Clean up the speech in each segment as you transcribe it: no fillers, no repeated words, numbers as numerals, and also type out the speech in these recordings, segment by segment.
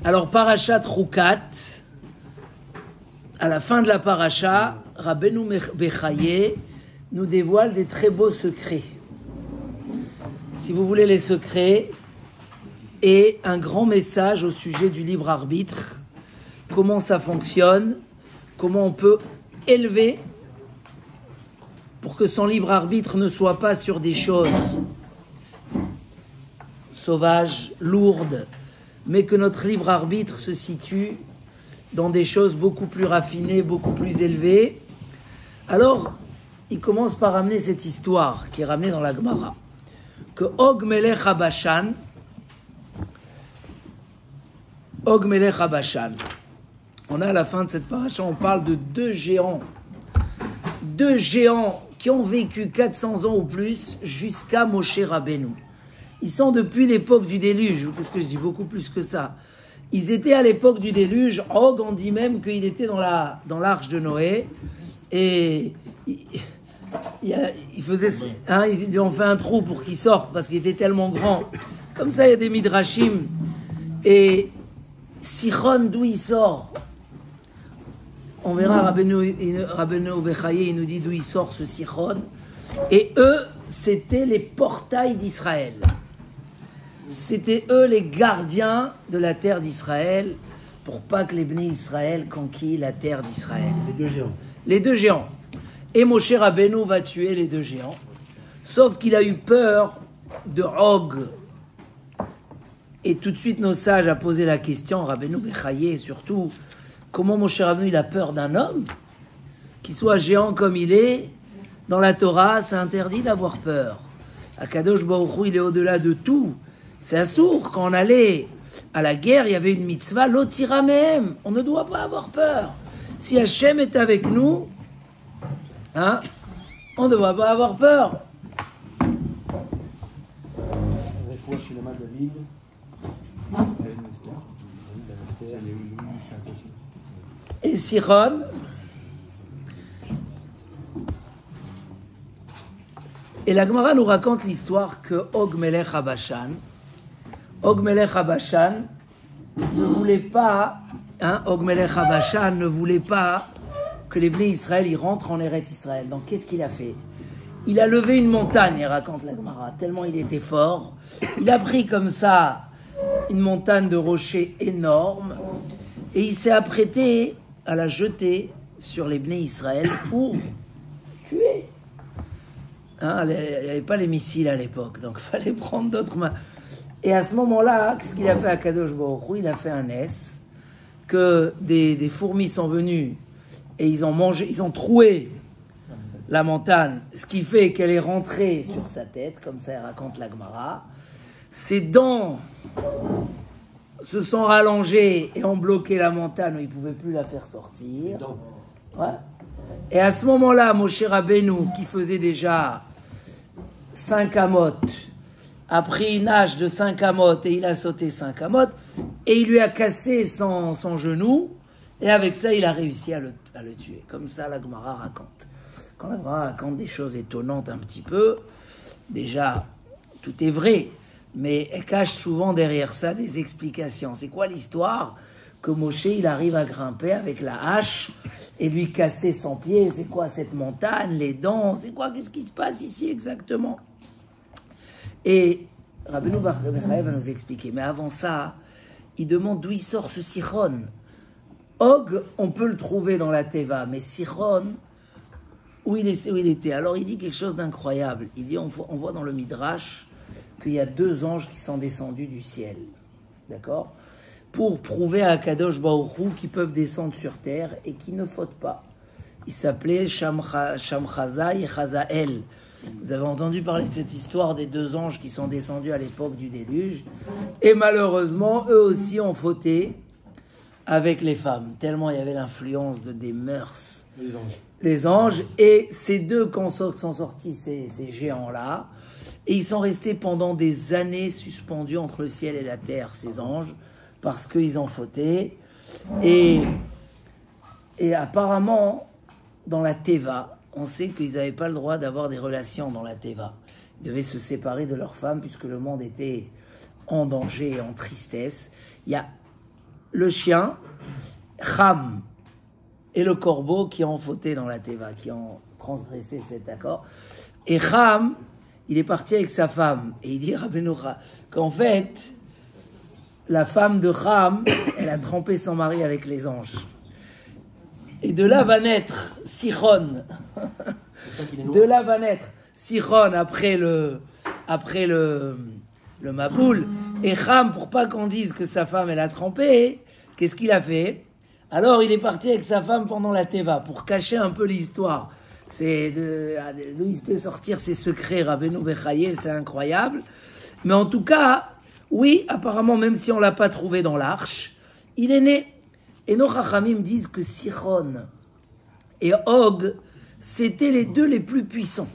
Alors, Parashat Chukat, à la fin de la Parasha, Rabbeinu Bechaye nous dévoile des très beaux secrets. Si vous voulez les secrets, et un grand message au sujet du libre arbitre, comment ça fonctionne, comment on peut élever pour que son libre arbitre ne soit pas sur des choses sauvages, lourdes, mais que notre libre arbitre se situe dans des choses beaucoup plus raffinées, beaucoup plus élevées. Alors, il commence par amener cette histoire qui est ramenée dans la Gemara, que Og Melech HaBashan, on a à la fin de cette paracha, on parle de deux géants qui ont vécu 400 ans ou plus jusqu'à Moshe Rabbeinu. Ils sont depuis l'époque du déluge. Qu'est-ce que je dis? Beaucoup plus que ça. Ils étaient à l'époque du déluge. Og, on dit même qu'il était dans l'arche de Noé. Et il faisait, ils lui ont fait un trou pour qu'il sorte parce qu'il était tellement grand. Comme ça, il y a des midrashim. Et Sichon, d'où il sort? On verra, Rabbeinu Bechaye, il nous dit d'où il sort ce Sichon. Et eux, c'était les portails d'Israël. C'était eux les gardiens de la terre d'Israël pour pas que les Bnei Israël conquillent la terre d'Israël. Les deux géants. Et Moshe Rabbeinu va tuer les deux géants. Sauf qu'il a eu peur de Og. Et tout de suite, nos sages ont posé la question, Rabbeinu Bechaye surtout, comment Moshe Rabbeinu il a peur d'un homme qui soit géant comme il est? Dans la Torah, c'est interdit d'avoir peur. Akadosh Baruch Hu, il est au-delà de tout. C'est assourd. Quand on allait à la guerre, il y avait une mitzvah, l'otira mehem. On ne doit pas avoir peur. Si Hachem est avec nous, on ne doit pas avoir peur. Et Sichon, et la Gemara nous raconte l'histoire que Og Melech HaBashan ne voulait pas, Og Melech HaBashan ne voulait pas que les Bnei Israël y rentrent en Eretz Israël. Donc qu'est-ce qu'il a fait? Il a levé une montagne, il raconte la Gemara, tellement il était fort. Il a pris comme ça une montagne de rochers énorme et il s'est apprêté à la jeter sur les Bnei Israël pour tuer. Il n'y avait pas les missiles à l'époque, donc il fallait prendre d'autres mains. Et à ce moment-là, qu'est-ce qu'il a fait à Kadosh Baruch Hu? Il a fait un S, que des fourmis sont venues et ils ont troué la montagne, ce qui fait qu'elle est rentrée sur sa tête, comme ça elle raconte la Gemara. Ses dents se sont rallongées et ont bloqué la montagne où il ne pouvait plus la faire sortir. Ouais. Et à ce moment-là, Moshe Rabbeinu, qui faisait déjà 5 amotes, a pris une hache de 5 amotes et il a sauté 5 amotes et il lui a cassé son genou et avec ça il a réussi à le tuer. Comme ça la Gemara raconte. Quand la Gemara raconte des choses étonnantes un petit peu, déjà tout est vrai, mais elle cache souvent derrière ça des explications. C'est quoi l'histoire? Que Moshe il arrive à grimper avec la hache et lui casser son pied. C'est quoi cette montagne? Les dents? C'est quoi? Qu'est-ce qui se passe ici exactement? Et Rabbeinu Bechaye va nous expliquer. Mais avant ça, il demande d'où il sort ce Sichon. Og, on peut le trouver dans la Teva, mais Sichon, où il était. Alors il dit quelque chose d'incroyable. Il dit, on voit dans le Midrash qu'il y a 2 anges qui sont descendus du ciel. D'accord? Pour prouver à Kadosh Baruch Hu qu'ils peuvent descendre sur terre et qu'ils ne fautent pas. Ils s'appelaient Shamchaza et Chazael. Vous avez entendu parler de cette histoire des 2 anges qui sont descendus à l'époque du déluge. Et malheureusement, eux aussi ont fauté avec les femmes, tellement il y avait l'influence des mœurs. Les anges. Et ces deux sont sortis, ces géants-là, et ils sont restés pendant des années suspendus entre le ciel et la terre, ces anges, parce qu'ils ont fauté. Et apparemment, dans la Teva, on sait qu'ils n'avaient pas le droit d'avoir des relations dans la Teva. Ils devaient se séparer de leurs femmes puisque le monde était en danger et en tristesse. Il y a le chien, Cham et le corbeau qui ont fauté dans la Teva, qui ont transgressé cet accord. Et Cham, il est parti avec sa femme. Et il dit Rabbeinu qu'en fait, la femme de Cham, elle a trompé son mari avec les anges. Et de là va naître Sichon. De là va naître Sichon après le Maboul. Et Cham, pour pas qu'on dise que sa femme, elle a trompé, qu'est-ce qu'il a fait? Alors, il est parti avec sa femme pendant la Teva, pour cacher un peu l'histoire. C'est d'où il peut sortir ses secrets, Rabbeinu Bechaye, c'est incroyable. Mais en tout cas, oui, apparemment, même si on ne l'a pas trouvé dans l'arche, il est né. Et nos Chachamim disent que Sichon et Og, c'était les deux les plus puissants.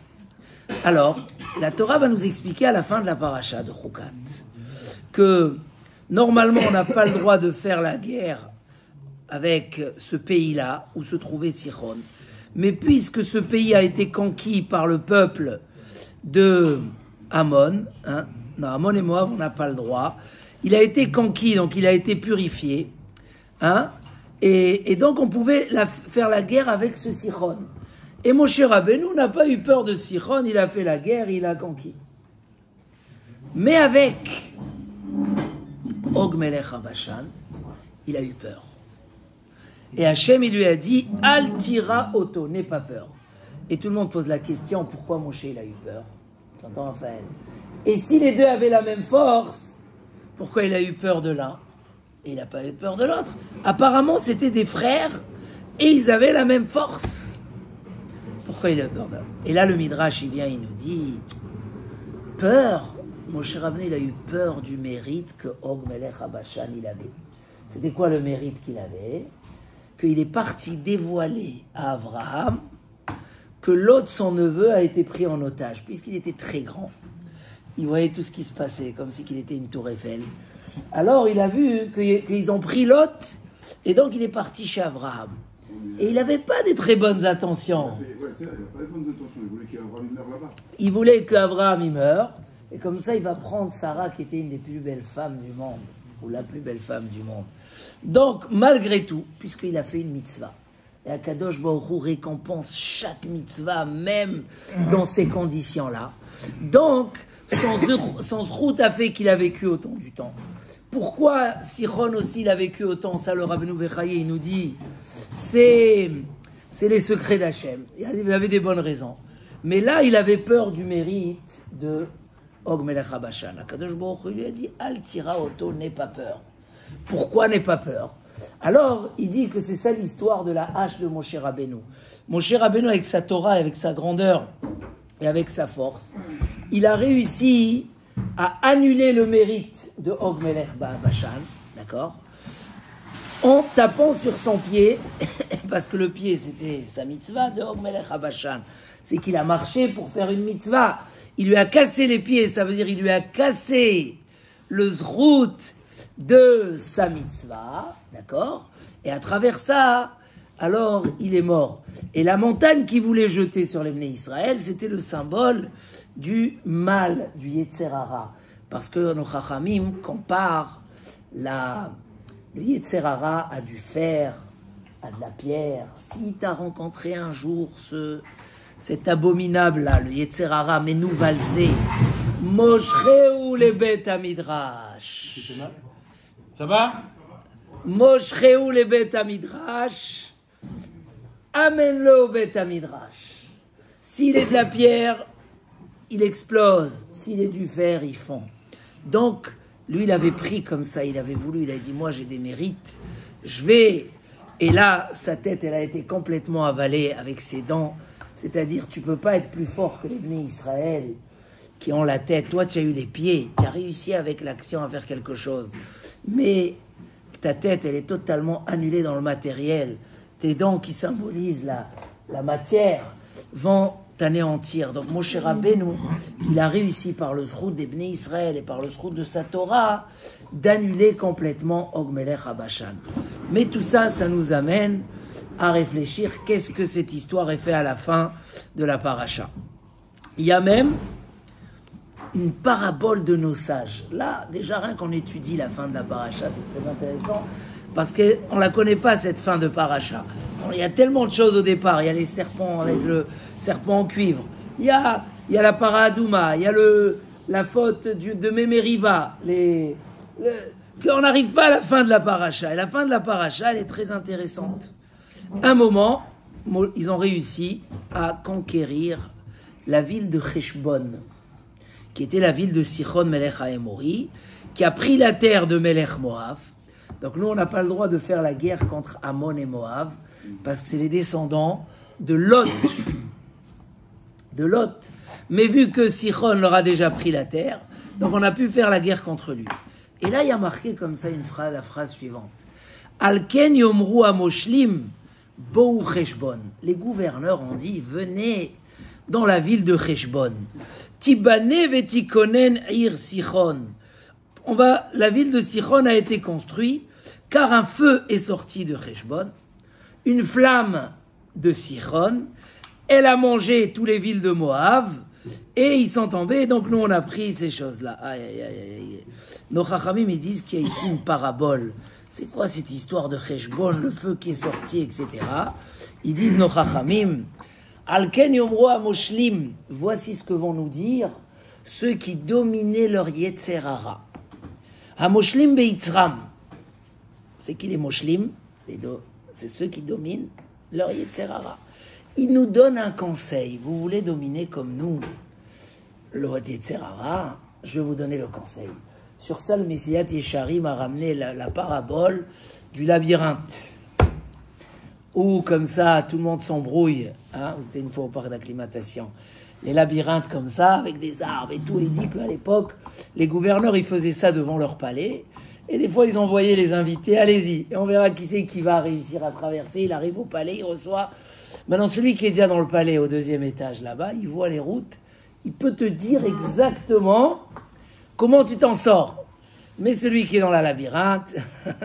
Alors, la Torah va nous expliquer à la fin de la paracha de Chukat que normalement, on n'a pas le droit de faire la guerre avec ce pays-là où se trouvait Sichon. Mais puisque ce pays a été conquis par le peuple de Ammon, non, Ammon et Moab, on n'a pas le droit. Il a été conquis, donc il a été purifié. Et donc on pouvait faire la guerre avec ce Sichon. Et Moshe Rabbeinu n'a pas eu peur de Sichon, il a fait la guerre, il a conquis. Mais avec Og Melech HaBashan, il a eu peur. Et Hachem, il lui a dit « Al tira auto, n'aie pas peur ». Et tout le monde pose la question, pourquoi Moshe il a eu peur? T'entends, Raphaël? Et si les deux avaient la même force, pourquoi il a eu peur de l'un et il n'a pas eu peur de l'autre? Apparemment, c'était des frères et ils avaient la même force. Pourquoi il a eu peur d'eux? Et là, le Midrash, il vient, il nous dit « Peur ». Moshe Rabbeinu, il a eu peur du mérite que Og Melech HaBashan, il avait. C'était quoi le mérite qu'il avait? Qu'il est parti dévoiler à Abraham que l'autre, son neveu, a été pris en otage, puisqu'il était très grand. Il voyait tout ce qui se passait, comme si qu'il était une tour Eiffel. Alors, il a vu qu'ils ont pris Lot, et donc il est parti chez Abraham. Et il n'avait pas des très bonnes intentions. Il n'a pas de bonnes intentions, il voulait qu'Abraham meure là-bas. Il voulait qu'Abraham y meure, et comme ça, il va prendre Sarah, qui était une des plus belles femmes du monde, ou la plus belle femme du monde. Donc, malgré tout, puisqu'il a fait une mitzvah, et Akadosh Baruch Hu récompense chaque mitzvah, même dans ces conditions-là. Donc, son zrout a fait qu'il a vécu autant du temps. Pourquoi Sichon aussi il a vécu autant? Ça, le Rabbeinu Bechaye, il nous dit, c'est les secrets d'Hachem. Il avait des bonnes raisons. Mais là, il avait peur du mérite de Og Melech HaBashan. Akadosh Baruch Hu lui a dit, Al tira auto, n'aie pas peur. Pourquoi n'aie pas peur? Alors, il dit que c'est ça l'histoire de la hache de Moshe Rabbeinu. Moshe Rabbeinu, avec sa Torah, avec sa grandeur et avec sa force, il a réussi à annuler le mérite de Og Melech HaBashan, d'accord, en tapant sur son pied, parce que le pied, c'était sa mitzvah de Og Melech HaBashan. C'est qu'il a marché pour faire une mitzvah. Il lui a cassé les pieds, ça veut dire il lui a cassé le zrout de sa mitzvah, d'accord? Et à travers ça, alors il est mort. Et la montagne qu'il voulait jeter sur les Bnei Israël, c'était le symbole du mal, du Yetzer Hara. Parce que nos Chachamim comparent le Yetzer Hara à du fer, à de la pierre. Si tu as rencontré un jour cet abominable-là, le Yetzer Hara, Menou Valzé, Moshreu le Bet Midrash. Ça va? Moshreu le Bet Midrash, Amène-le au Bet Midrash. S'il est de la pierre, il explose. S'il est du fer, il fond. Donc, lui, il avait pris comme ça, il avait voulu, il a dit, moi j'ai des mérites, je vais... Et là, sa tête, elle a été complètement avalée avec ses dents. C'est-à-dire, tu ne peux pas être plus fort que les Bnei Israël qui ont la tête. Toi, tu as eu les pieds, tu as réussi avec l'action à faire quelque chose. Mais ta tête, elle est totalement annulée dans le matériel. Tes dents qui symbolisent la matière vont t'anéantir. Donc, Moshe Rabbeinu, il a réussi par le zrout des Bnei Israël et par le zrout de sa Torah d'annuler complètement Og Melech HaBashan. Mais tout ça, ça nous amène à réfléchir qu'est-ce que cette histoire est fait à la fin de la paracha. Il y a même une parabole de nos sages. Là, déjà, rien qu'on étudie la fin de la paracha, c'est très intéressant, parce qu'on ne la connaît pas, cette fin de paracha. Il y a tellement de choses au départ. Il y a les serpents avec le serpent en cuivre. Il y a la paradouma. Il y a la faute de Mémériva. Qu'on n'arrive pas à la fin de la paracha. Et la fin de la paracha, elle est très intéressante. Un moment, ils ont réussi à conquérir la ville de Heshbon, qui était la ville de Sichon Melech Haemori, qui a pris la terre de Melech Moab. Donc nous, on n'a pas le droit de faire la guerre contre Ammon et Moab, parce que c'est les descendants de Lot. Mais vu que Sichon leur a déjà pris la terre, donc on a pu faire la guerre contre lui. Et là, il y a marqué comme ça la phrase suivante. Alken yomru amoshlim bou Heshbon. Les gouverneurs ont dit, venez dans la ville de Heshbon. Tibane vetikonen ir Sichon. La ville de Sichon a été construite car un feu est sorti de Heshbon, une flamme de Sichon, elle a mangé toutes les villes de Moab, et ils sont tombés, donc nous on a pris ces choses-là. Aïe, aïe, aïe, aïe. Nos chachamim ils disent qu'il y a ici une parabole. C'est quoi cette histoire de Heshbon, le feu qui est sorti, etc. Ils disent nos chachamim, Alken yomro amoshlim, voici ce que vont nous dire ceux qui dominaient leur Yetzer Hara. Hamoshlim beitzram. C'est qui les moshlim? C'est ceux qui dominent leur Yetzer Hara. Ils nous donnent un conseil. Vous voulez dominer comme nous le Yetzer Hara? Je vais vous donner le conseil. Sur ça, le Messiyat Yesharim a ramené la parabole du labyrinthe. Où, comme ça, tout le monde s'embrouille. Hein? C'était une fois au parc d'acclimatation. Les labyrinthes comme ça, avec des arbres et tout. Il dit qu'à l'époque, les gouverneurs, ils faisaient ça devant leur palais. Et des fois, ils envoyaient les invités, allez-y. Et on verra qui c'est qui va réussir à traverser. Il arrive au palais, il reçoit. Maintenant, celui qui est déjà dans le palais, au 2e étage, là-bas, il voit les routes. Il peut te dire exactement comment tu t'en sors. Mais celui qui est dans la labyrinthe,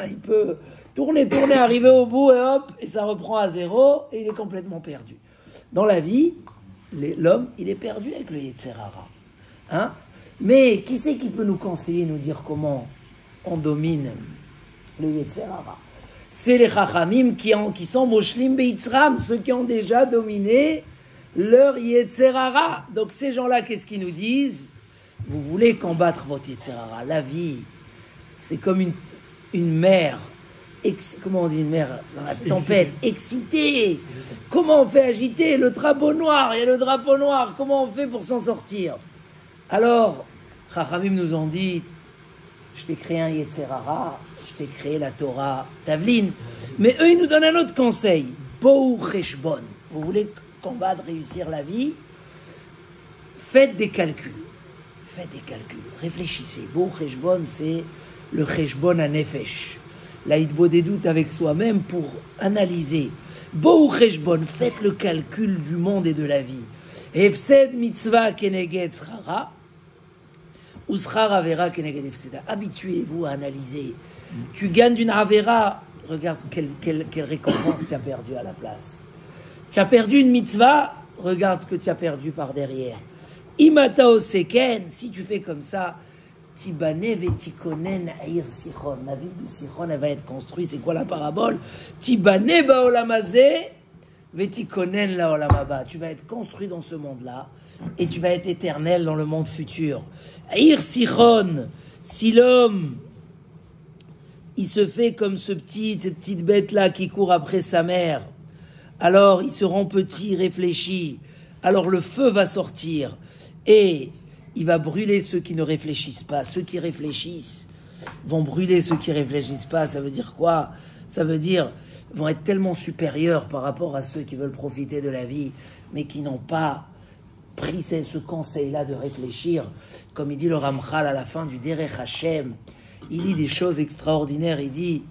il peut tourner, arriver au bout, et hop, et ça reprend à zéro, et il est complètement perdu. Dans la vie, l'homme, il est perdu avec le Yetzer Hara. Hein? Mais qui c'est qui peut nous conseiller, nous dire comment on domine le Yetzer Hara? C'est les Chachamim qui sont Moshlim Beitzram, ceux qui ont déjà dominé leur Yetzer Hara. Donc ces gens-là, qu'est-ce qu'ils nous disent? Vous voulez combattre votre Yetzer Hara. La vie, c'est comme une mer. Comment on dit une mer dans la tempête? Excitée. Comment on fait agiter le drapeau noir? Il y a le drapeau noir. Comment on fait pour s'en sortir? Alors, Chachamim nous ont dit, je t'ai créé un Yetzer Hara, je t'ai créé la Torah Tavlin. Mais eux, ils nous donnent un autre conseil. Bou Heshbon. Vous voulez combattre, réussir la vie? Faites des calculs. Réfléchissez. Bou Heshbon, c'est le Heshbon à Nefesh. La hitbodedut avec soi-même pour analyser. Bou Heshbon, faites le calcul du monde et de la vie. Hefsed mitzvah keneged schara. Habituez-vous à analyser. Tu gagnes d'une avera, regarde quelle récompense tu as perdu à la place. Tu as perdu une mitzvah, regarde ce que tu as perdu par derrière. Imatao seken, si tu fais comme ça, Tibane vetikonen air Sichon. La ville de Sichon, elle va être construite. C'est quoi la parabole? Tibane baolamazé vetikonen laolamaba. Tu vas être construit dans ce monde-là. Et tu vas être éternel dans le monde futur. Ir Sichon, si l'homme, il se fait comme cette petite bête-là qui court après sa mère, alors il se rend petit, réfléchi, alors le feu va sortir, et il va brûler ceux qui ne réfléchissent pas. Ceux qui réfléchissent vont brûler ceux qui ne réfléchissent pas. Ça veut dire quoi? Ça veut dire vont être tellement supérieurs par rapport à ceux qui veulent profiter de la vie, mais qui n'ont pas pris ce conseil-là de réfléchir, comme il dit le Ramchal à la fin du Derech Hashem. Il dit des choses extraordinaires. Il dit,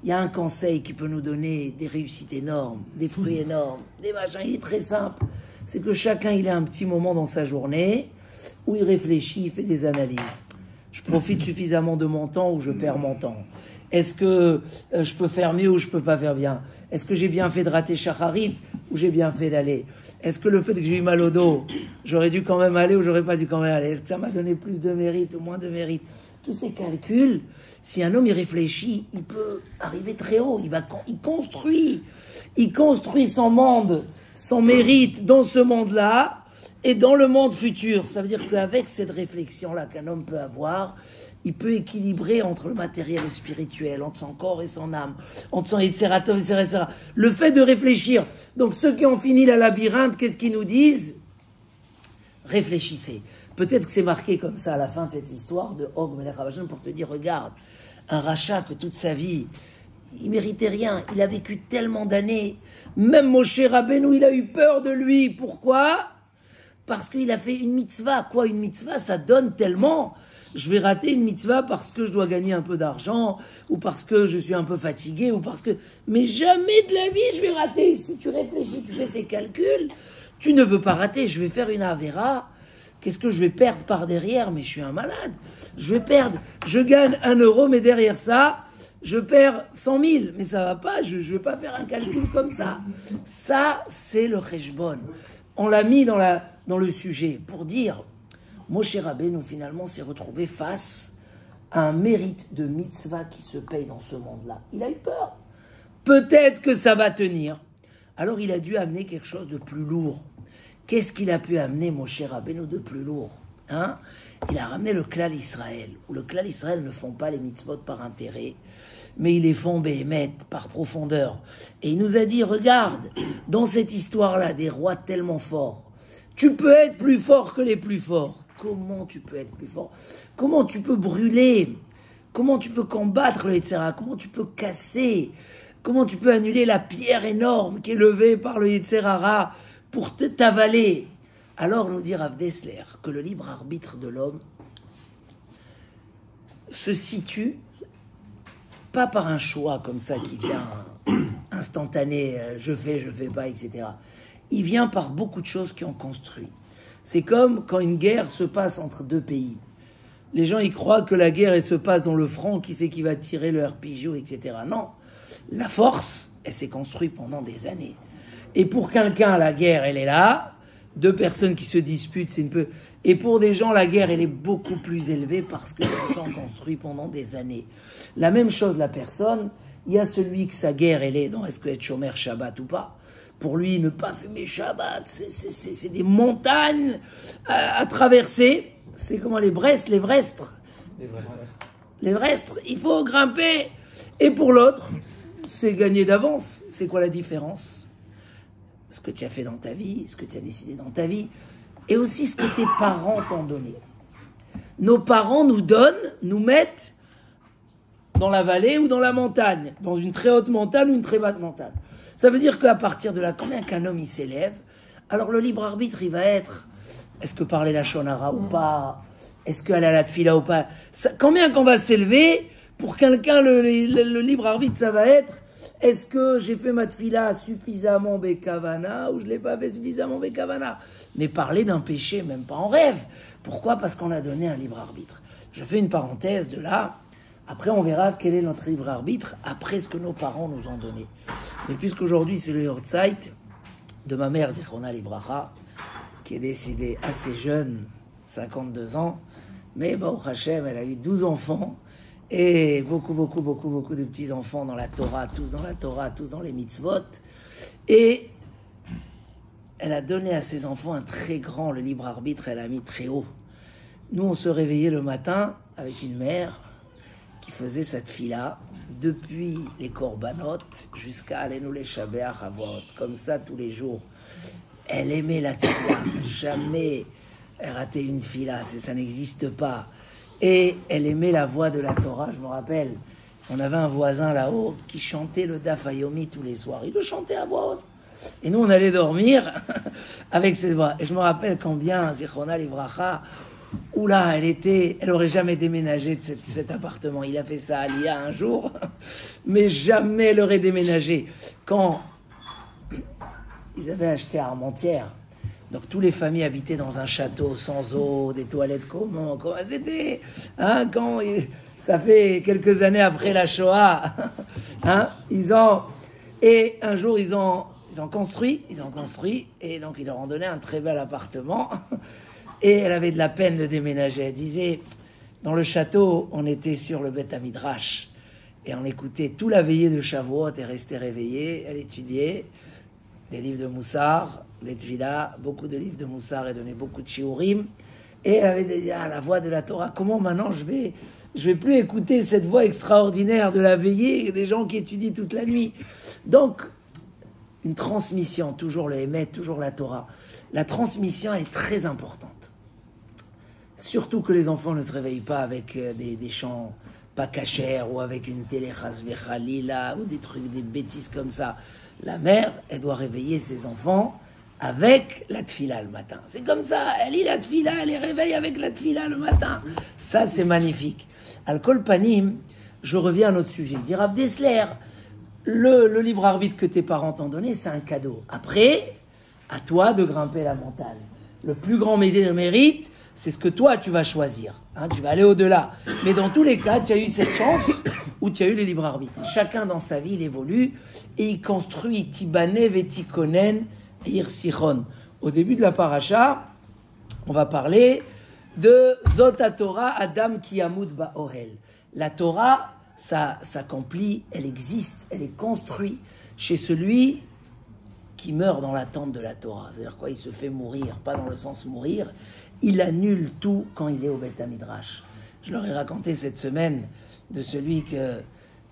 il y a un conseil qui peut nous donner des réussites énormes, des fruits énormes, des machins. Il est très simple. C'est que chacun, il a un petit moment dans sa journée où il réfléchit, il fait des analyses. Je profite suffisamment de mon temps ou je perds mon temps? Est-ce que je peux faire mieux ou je peux pas faire bien? Est-ce que j'ai bien fait de rater Shacharit ou j'ai bien fait d'aller? Est-ce que le fait que j'ai eu mal au dos, j'aurais dû quand même aller ou j'aurais pas dû quand même aller? Est-ce que ça m'a donné plus de mérite ou moins de mérite? tous ces calculs, si un homme y réfléchit, il peut arriver très haut. Il construit son monde, son mérite dans ce monde-là et dans le monde futur. Ça veut dire qu'avec cette réflexion-là qu'un homme peut avoir, il peut équilibrer entre le matériel et le spirituel, entre son corps et son âme, entre son etc. Le fait de réfléchir. Donc ceux qui ont fini la labyrinthe, qu'est-ce qu'ils nous disent? Réfléchissez. Peut-être que c'est marqué comme ça à la fin de cette histoire de Og Melech HaBashan pour te dire, regarde, un rachat que toute sa vie, il méritait rien, il a vécu tellement d'années, même Moshe Rabbeinu, il a eu peur de lui. Pourquoi? Parce qu'il a fait une mitzvah. Quoi, une mitzvah? Ça donne tellement. Je vais rater une mitzvah parce que je dois gagner un peu d'argent, ou parce que je suis un peu fatigué, ou parce que... Mais jamais de la vie je vais rater. Si tu réfléchis, tu fais ces calculs, tu ne veux pas rater. Je vais faire une avéra. Qu'est-ce que je vais perdre par derrière? Mais je suis un malade. Je vais perdre. Je gagne 1 euro, mais derrière ça, je perds 100 000. Mais ça va pas. Je ne vais pas faire un calcul comme ça. Ça, c'est le cheshbon. On l'a mis dans le sujet pour dire... Moshe Rabbeinu, finalement, s'est retrouvé face à un mérite de mitzvah qui se paye dans ce monde-là. Il a eu peur. Peut-être que ça va tenir. Alors, il a dû amener quelque chose de plus lourd. Qu'est-ce qu'il a pu amener, Moshe Rabbeinu, de plus lourd? Il a ramené le Klal Israël, où le Klal Israël ne font pas les mitzvot par intérêt, mais ils les font béhémet, par profondeur. Et il nous a dit, regarde, dans cette histoire-là, des rois tellement forts, tu peux être plus fort que les plus forts. Comment tu peux être plus fort? Comment tu peux brûler? Comment tu peux combattre le Yetzirah? Comment tu peux casser? Comment tu peux annuler la pierre énorme qui est levée par le Yetzirah pour t'avaler? Alors nous dit Rav Dessler que le libre arbitre de l'homme se situe pas par un choix comme ça qui vient instantané, je fais pas, etc. Il vient par beaucoup de choses qui ont construit. C'est comme quand une guerre se passe entre deux pays. Les gens, ils croient que la guerre, elle se passe dans le front, qui c'est qui va tirer le RPG, etc. Non. La force, elle s'est construite pendant des années. Et pour quelqu'un, la guerre, elle est là. 2 personnes qui se disputent, c'est une peu... Et pour des gens, la guerre, elle est beaucoup plus élevée parce qu'ils se sont construits pendant des années. La même chose, la personne, il y a celui que sa guerre, elle est dans est-ce que être chômer Shabbat ou pas. Pour lui, ne pas fumer Shabbat, c'est des montagnes à traverser. C'est comment les Brestres, les Vrestres. Les Vrestres, il faut grimper. Et pour l'autre, c'est gagner d'avance. C'est quoi la différence? Ce que tu as fait dans ta vie, ce que tu as décidé dans ta vie, et aussi ce que tes parents t'ont donné. Nos parents nous donnent, nous mettent dans la vallée ou dans la montagne, dans une très haute montagne ou une très basse montagne. Ça veut dire qu'à partir de là, combien qu'un homme il s'élève, alors le libre arbitre il va être, est-ce que parler la shonara ou pas, est-ce qu'aller à la tfila ou pas, combien qu'on va s'élever, pour quelqu'un le libre arbitre ça va être, est-ce que j'ai fait ma tfila suffisamment bekavana ou je ne l'ai pas fait suffisamment bekavana? Mais parler d'un péché, même pas en rêve. Pourquoi? Parce qu'on a donné un libre arbitre. Je fais une parenthèse de là. Après, on verra quel est notre libre arbitre après ce que nos parents nous ont donné. Mais puisqu'aujourd'hui, c'est le Yortzeit de ma mère, Zichrona Libracha, qui est décédée assez jeune, 52 ans. Mais bon, Hachem, elle a eu 12 enfants. Et beaucoup de petits-enfants dans la Torah, tous dans les mitzvot. Et elle a donné à ses enfants un très grand, le libre arbitre, elle a mis très haut. Nous, on se réveillait le matin avec une mère qui faisait cette fila depuis les korbanot jusqu'à Alenu les Shabeach Avot, comme ça tous les jours. Elle aimait la tfila, jamais elle ratait une fila, ça n'existe pas. Et elle aimait la voix de la Torah, je me rappelle, on avait un voisin là-haut qui chantait le Daf Hayomi tous les soirs. Il le chantait à voix haute. Et nous, on allait dormir avec cette voix. Et je me rappelle combien, Zichrona Livracha, oula, elle aurait jamais déménagé de cet appartement. Il a fait ça à Lia un jour, mais jamais elle aurait déménagé. Quand ils avaient acheté à Armentières, donc, toutes les familles habitaient dans un château sans eau, des toilettes comment c'était, hein, ça fait quelques années après la Shoah, hein, et un jour, ils ont construit, et donc, ils leur ont donné un très bel appartement, et elle avait de la peine de déménager. Elle disait, Dans le château, on était sur le Beth Midrash et on écoutait toute la veillée de Shavuot et restait réveillé. Elle étudiait des livres de Moussar, les Tfila, beaucoup de livres de Moussar et donnait beaucoup de shiurim. Et elle avait dit, la voix de la Torah, comment maintenant je vais plus écouter cette voix extraordinaire de la veillée, des gens qui étudient toute la nuit. Donc, une transmission, toujours le Hémet, toujours la Torah. La transmission est très importante. Surtout que les enfants ne se réveillent pas avec des chants pas cachers ou avec une télé Khalila ou des trucs, des bêtises comme ça. La mère, elle doit réveiller ses enfants avec la tfila le matin. C'est comme ça, elle lit la tfila, elle les réveille avec la tfila le matin. Ça, c'est magnifique. Al-Kol Panim, je reviens à notre sujet. Dire Rav Dessler, le libre arbitre que tes parents t'ont donné, c'est un cadeau. Après, à toi de grimper la montagne. Le plus grand mérite, c'est ce que toi, tu vas choisir. Hein, tu vas aller au-delà. Mais dans tous les cas, tu as eu cette chance où tu as eu le libre arbitre. Chacun dans sa vie, il évolue et il construit Tibane, Vetikonen, Irsichon. Au début de la paracha, on va parler de Zot Torah Adam Kiyamut Ba'ohel. La Torah, ça s'accomplit, elle existe, elle est construite chez celui qui meurt dans l'attente de la Torah. C'est-à-dire quoi? Il se fait mourir, pas dans le sens mourir. Il annule tout quand il est au Beth Midrash. Je leur ai raconté cette semaine de celui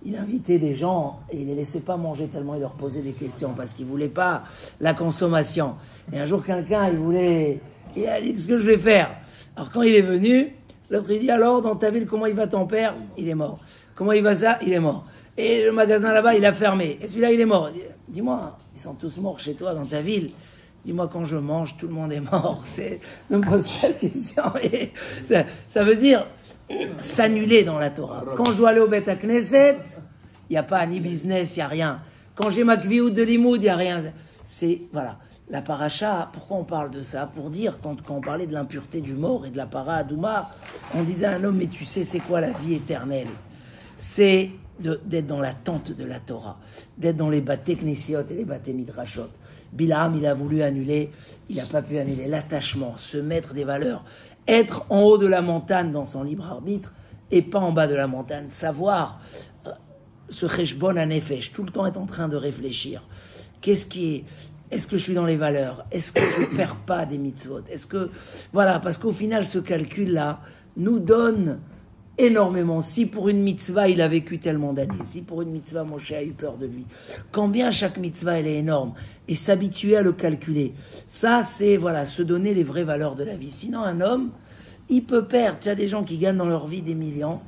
il invitait des gens et il les laissait pas manger tellement il leur posait des questions parce qu'il voulait pas la consommation. Et un jour quelqu'un, il a dit ce que je vais faire. Alors quand il est venu, l'autre il dit alors dans ta ville comment il va ton père? Il est mort. Comment il va ça? Il est mort. Et le magasin là-bas il a fermé. Et celui-là il est mort. Dis-moi, ils sont tous morts chez toi dans ta ville. Dis-moi, quand je mange, tout le monde est mort. Ne me pose pas de question. Ça veut dire s'annuler dans la Torah. Quand je dois aller au Beth Knesset, il n'y a pas ni business, il n'y a rien. Quand j'ai ma kviout de limoud, il n'y a rien. Voilà. La paracha, pourquoi on parle de ça? Pour dire, quand on parlait de l'impureté du mort et de la para Adouma, on disait à un homme, mais tu sais, c'est quoi la vie éternelle? C'est d'être dans l'attente de la Torah, d'être dans les baté Knessiot et les baté Midrashot. Bilam, il a voulu annuler, il n'a pas pu annuler l'attachement, se mettre des valeurs, être en haut de la montagne dans son libre arbitre et pas en bas de la montagne, savoir ce cheshbon hanefesh, tout le temps être en train de réfléchir. Est-ce que je suis dans les valeurs? Est-ce que je ne perds pas des mitzvot? Voilà, parce qu'au final, ce calcul-là nous donne énormément. Si pour une mitzvah, il a vécu tellement d'années, si pour une mitzvah, Moshe a eu peur de lui, combien chaque mitzvah, elle est énorme, et s'habituer à le calculer. Ça, c'est, se donner les vraies valeurs de la vie. Sinon, un homme, il peut perdre. Il y a des gens qui gagnent dans leur vie des millions,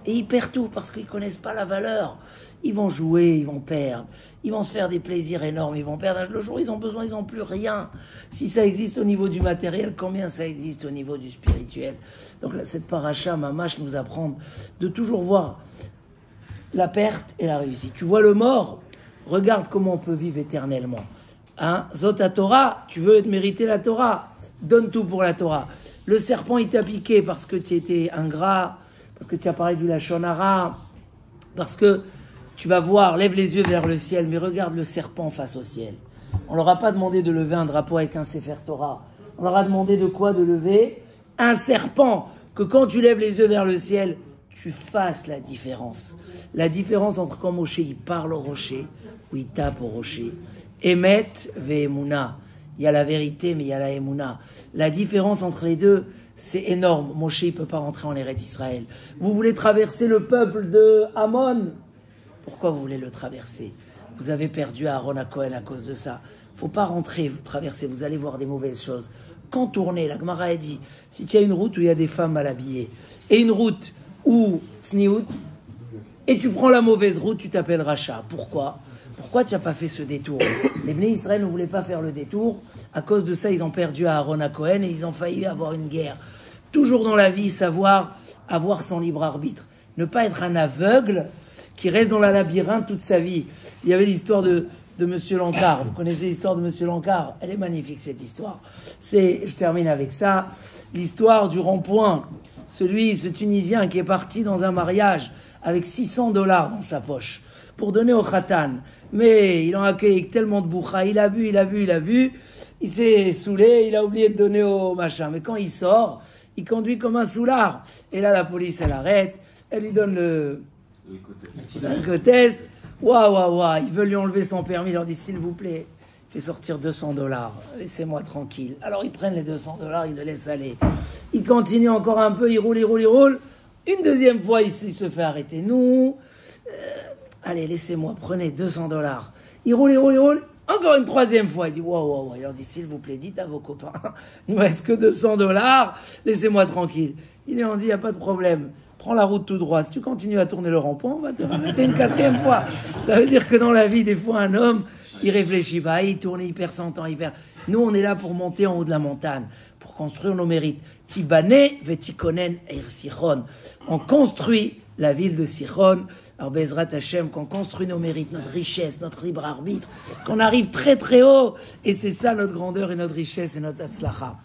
et ils perdent tout, parce qu'ils ne connaissent pas la valeur. Ils vont jouer, ils vont perdre. Ils vont se faire des plaisirs énormes, ils vont perdre. Le jour où ils ont besoin, ils n'ont plus rien. Si ça existe au niveau du matériel, combien ça existe au niveau du spirituel? Donc cette paracha, Mamash, nous apprend de toujours voir la perte et la réussite. Tu vois le mort, regarde comment on peut vivre éternellement. Zot Torah, tu veux mériter la Torah, donne tout pour la Torah. Le serpent, il t'a piqué parce que tu étais ingrat, parce que tu as parlé du Lachon Hara, parce que tu vas voir, lève les yeux vers le ciel, mais regarde le serpent face au ciel. On leur a pas demandé de lever un drapeau avec un Sefer Torah. On leur a demandé de quoi? De lever un serpent. Que quand tu lèves les yeux vers le ciel, tu fasses la différence. La différence entre quand Moshe il parle au rocher ou il tape au rocher. Emet ve'emuna. Il y a la vérité, mais il y a la emuna. La différence entre les deux, c'est énorme. Moshe ne peut pas rentrer en Eretz Israël. Vous voulez traverser le peuple de Ammon? Pourquoi vous voulez le traverser? Vous avez perdu Aaron à Cohen à cause de ça. Il ne faut pas rentrer, vous traverser, vous allez voir des mauvaises choses. Contourner, la Gemara a dit, si tu as une route où il y a des femmes mal habillées, et une route où Tzniout, et tu prends la mauvaise route, tu t'appelles Racha. Pourquoi tu n'as pas fait ce détour? Les Bnei Israël ne voulaient pas faire le détour. À cause de ça, ils ont perdu Aaron à Cohen et ils ont failli avoir une guerre. Toujours dans la vie, savoir avoir son libre arbitre. Ne pas être un aveugle qui reste dans la labyrinthe toute sa vie. Il y avait l'histoire de Monsieur Lancard. Vous connaissez l'histoire de Monsieur Lancard? Elle est magnifique, cette histoire. Je termine avec ça, l'histoire du rond-point. Ce Tunisien qui est parti dans un mariage avec $600 dans sa poche pour donner au khatan. Mais il en a accueilli avec tellement de boucha. Il a bu. Il s'est saoulé, il a oublié de donner au machin. Mais quand il sort, Il conduit comme un soulard. Et là, la police, elle arrête. Elle lui donne le test. Waouh. Ils veulent lui enlever son permis. Il leur dit, s'il vous plaît, fait sortir $200. Laissez-moi tranquille. Alors, ils prennent les $200, ils le laissent aller. Il continue encore un peu. Il roule. Une deuxième fois, il se fait arrêter. Nous, allez, laissez-moi, prenez $200. Il roule. Encore une troisième fois, il dit waouh. Il leur dit, s'il vous plaît, dites à vos copains, il me reste que $200, laissez-moi tranquille. Il lui ont dit, il n'y a pas de problème, prends la route tout droit. Si tu continues à tourner le rond-point, on va te arrêter une quatrième fois. Ça veut dire que dans la vie, des fois, un homme, il réfléchit pas, il tourne, il perd son temps, Nous, on est là pour monter en haut de la montagne, pour construire nos mérites. Tibane vetikonen eir Sichon. On construit la ville de Sichon. Alors, Bezrat Hashem, qu'on construit nos mérites, notre richesse, notre libre arbitre, qu'on arrive très très haut. Et c'est ça notre grandeur et notre richesse et notre hatzlacha.